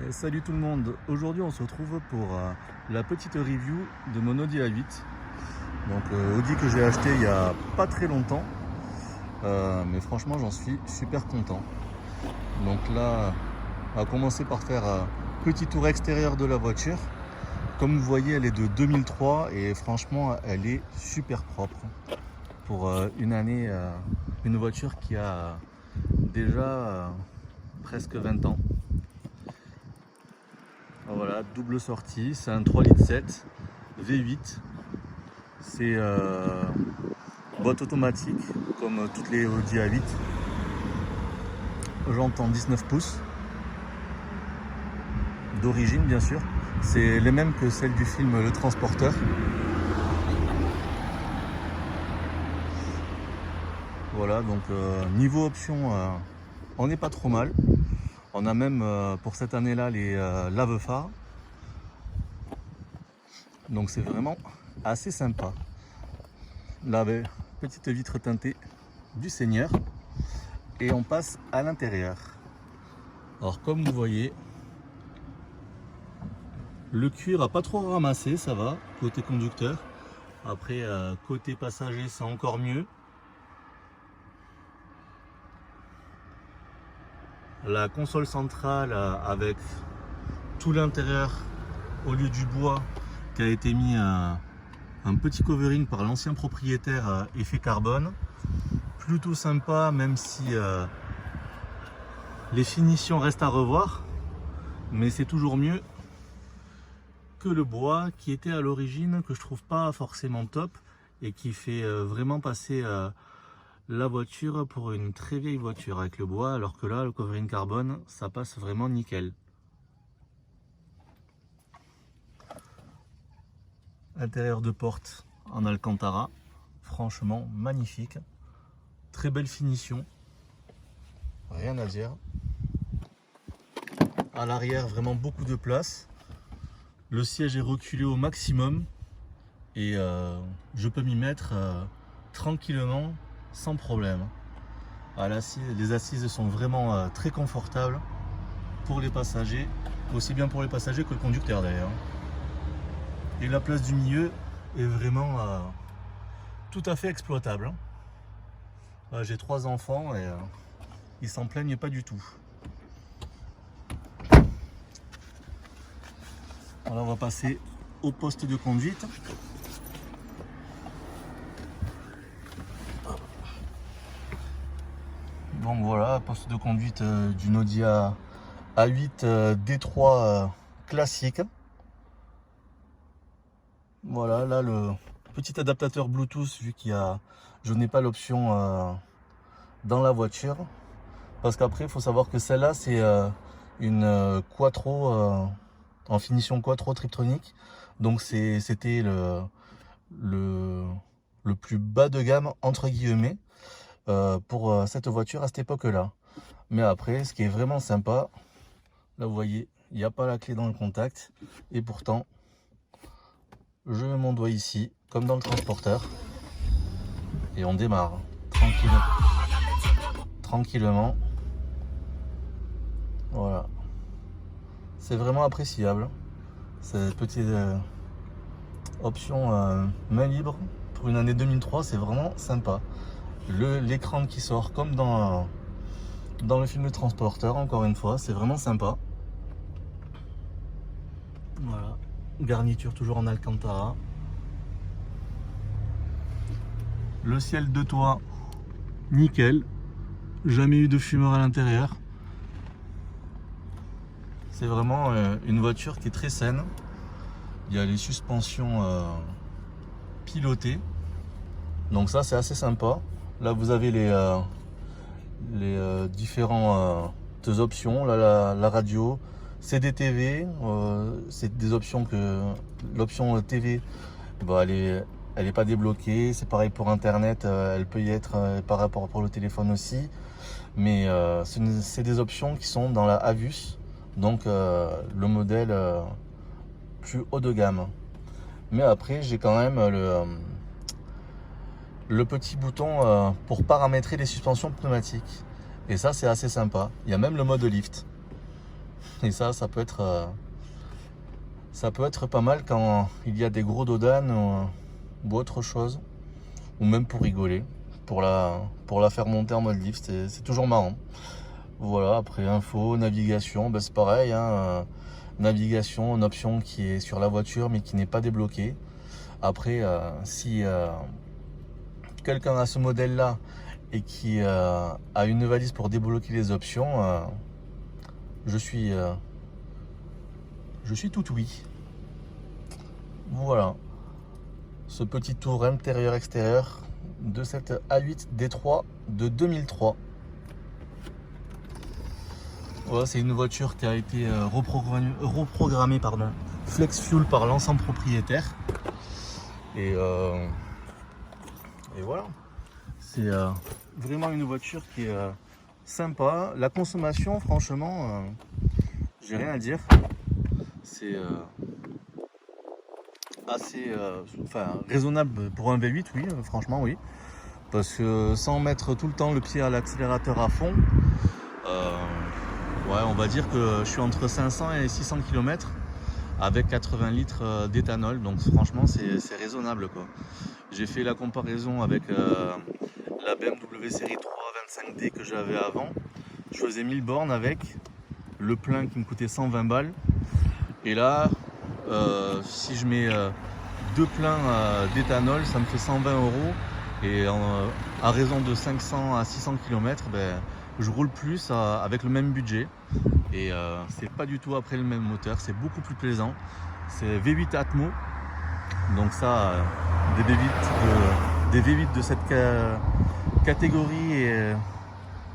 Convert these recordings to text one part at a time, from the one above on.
Et salut tout le monde, aujourd'hui on se retrouve pour la petite review de mon Audi A8. Donc Audi que j'ai acheté il y a pas très longtemps, mais franchement j'en suis super content. Donc là, on va commencer par faire un petit tour extérieur de la voiture. Comme vous voyez, elle est de 2003 et franchement elle est super propre. Pour une année, une voiture qui a déjà presque 20 ans. Voilà, double sortie, c'est un 3,7 litres V8. C'est boîte automatique comme toutes les Audi A8. J'entends 19 pouces d'origine bien sûr. C'est les mêmes que celles du film Le Transporteur. Voilà, donc niveau option, on n'est pas trop mal. On a même pour cette année-là les lave-phares. Donc c'est vraiment assez sympa. Là, petite vitre teintée du Seigneur. Et on passe à l'intérieur. Alors comme vous voyez, le cuir a pas trop ramassé, ça va, côté conducteur. Après, côté passager, c'est encore mieux. La console centrale avec tout l'intérieur au lieu du bois qui a été mis un petit covering par l'ancien propriétaire effet carbone. Plutôt sympa, même si les finitions restent à revoir, mais c'est toujours mieux que le bois qui était à l'origine, que je trouve pas forcément top et qui fait vraiment passer la voiture pour une très vieille voiture avec le bois, alors que là le covering carbone ça passe vraiment nickel. Intérieur de porte en Alcantara, franchement magnifique, très belle finition, rien à dire. À l'arrière vraiment beaucoup de place, le siège est reculé au maximum et je peux m'y mettre tranquillement sans problème. Les assises sont vraiment très confortables pour les passagers, aussi bien pour les passagers que le conducteur d'ailleurs. Et la place du milieu est vraiment tout à fait exploitable. J'ai 3 enfants et ils s'en plaignent pas du tout. Alors on va passer au poste de conduite. Donc voilà, poste de conduite d'une Audi A8 D3 classique. Voilà, là le petit adaptateur Bluetooth, vu je n'ai pas l'option dans la voiture. Parce qu'après, il faut savoir que celle-là, c'est une Quattro en finition Quattro Triptronic. Donc c'était le plus bas de gamme, entre guillemets. Pour cette voiture à cette époque-là. Mais après, ce qui est vraiment sympa, là vous voyez, il n'y a pas la clé dans le contact. Et pourtant, je mets mon doigt ici, comme dans le transporteur. Et on démarre tranquillement. Voilà. C'est vraiment appréciable. Cette petite option main libre pour une année 2003, c'est vraiment sympa. L'écran qui sort comme dans le film Le Transporteur, encore une fois, c'est vraiment sympa. Voilà, garniture toujours en Alcantara. Le ciel de toit, nickel. Jamais eu de fumeur à l'intérieur. C'est vraiment une voiture qui est très saine. Il y a les suspensions pilotées. Donc ça, c'est assez sympa. Là, vous avez les différentes options. Là, la radio, CDTV, c'est des options que l'option TV, bah, elle est pas débloquée. C'est pareil pour Internet, elle peut y être par rapport pour le téléphone aussi. Mais c'est des options qui sont dans la Avus, donc le modèle plus haut de gamme. Mais après, j'ai quand même le petit bouton pour paramétrer les suspensions pneumatiques. Et ça, c'est assez sympa. Il y a même le mode lift. Et ça peut être pas mal quand il y a des gros dodanes ou autre chose, ou même pour rigoler, pour la faire monter en mode lift, c'est toujours marrant. Voilà, après info, navigation, ben c'est pareil, hein, navigation, une option qui est sur la voiture mais qui n'est pas débloquée. Après, si quelqu'un a ce modèle là et qui a une valise pour débloquer les options, je suis tout oui. Voilà, ce petit tour intérieur-extérieur de cette A8 D3 de 2003. Voilà, c'est une voiture qui a été reprogrammée Flex Fuel par l'ensemble propriétaire. Et voilà, c'est vraiment une voiture qui est sympa. La consommation, franchement, j'ai rien à dire. C'est assez raisonnable pour un V8, oui, franchement, oui. Parce que sans mettre tout le temps le pied à l'accélérateur à fond, ouais, on va dire que je suis entre 500 et 600 km avec 80 litres d'éthanol. Donc franchement, c'est raisonnable, quoi. J'ai fait la comparaison avec la BMW série 3 25D que j'avais avant. Je faisais 1000 bornes avec le plein qui me coûtait 120 balles. Et là, si je mets deux pleins d'éthanol, ça me fait 120 €. Et à raison de 500 à 600 km, ben, je roule plus avec le même budget. Et c'est pas du tout après le même moteur, c'est beaucoup plus plaisant. C'est V8 Atmo. Donc ça, des V8 de cette catégorie et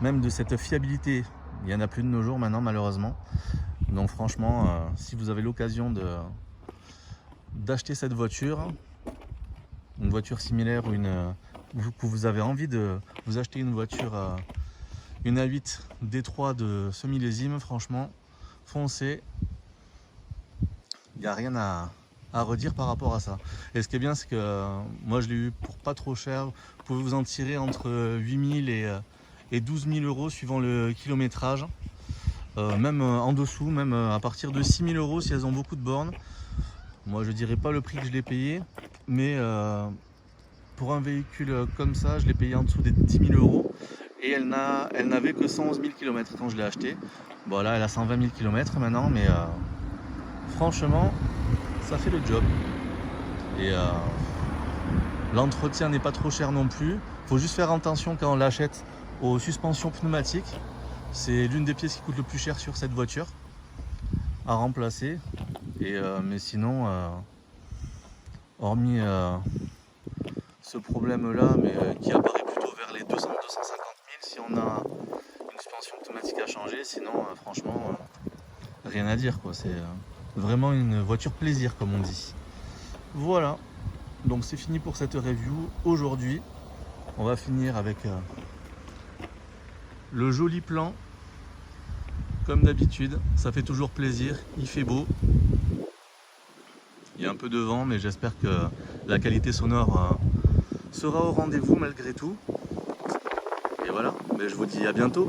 même de cette fiabilité, il n'y en a plus de nos jours maintenant, malheureusement. Donc franchement, si vous avez l'occasion d'acheter cette voiture, une voiture similaire ou que vous avez envie de vous acheter une voiture, une A8 D3 de ce millésime, franchement, foncez. Il n'y a rien à redire par rapport à ça. Et ce qui est bien, c'est que moi je l'ai eu pour pas trop cher. Vous pouvez vous en tirer entre 8000 et 12 000 € suivant le kilométrage. Même en dessous, même à partir de 6 000 € si elles ont beaucoup de bornes. Moi je dirais pas le prix que je l'ai payé, mais pour un véhicule comme ça, je l'ai payé en dessous des 10 000 € et elle n'avait que 111 000 km quand je l'ai acheté. Bon là elle a 120 000 km maintenant, mais franchement ça fait le job. Et l'entretien n'est pas trop cher non plus. Faut juste faire attention quand on l'achète aux suspensions pneumatiques. C'est l'une des pièces qui coûte le plus cher sur cette voiture à remplacer. Et mais sinon, hormis ce problème-là, mais qui apparaît plutôt vers les 200-250 000 si on a une suspension pneumatique à changer. Sinon, franchement, rien à dire, quoi. C'est vraiment une voiture plaisir, comme on dit. Voilà. Donc c'est fini pour cette review. Aujourd'hui, on va finir avec le joli plan. Comme d'habitude, ça fait toujours plaisir. Il fait beau. Il y a un peu de vent, mais j'espère que la qualité sonore sera au rendez-vous malgré tout. Et voilà, mais je vous dis à bientôt.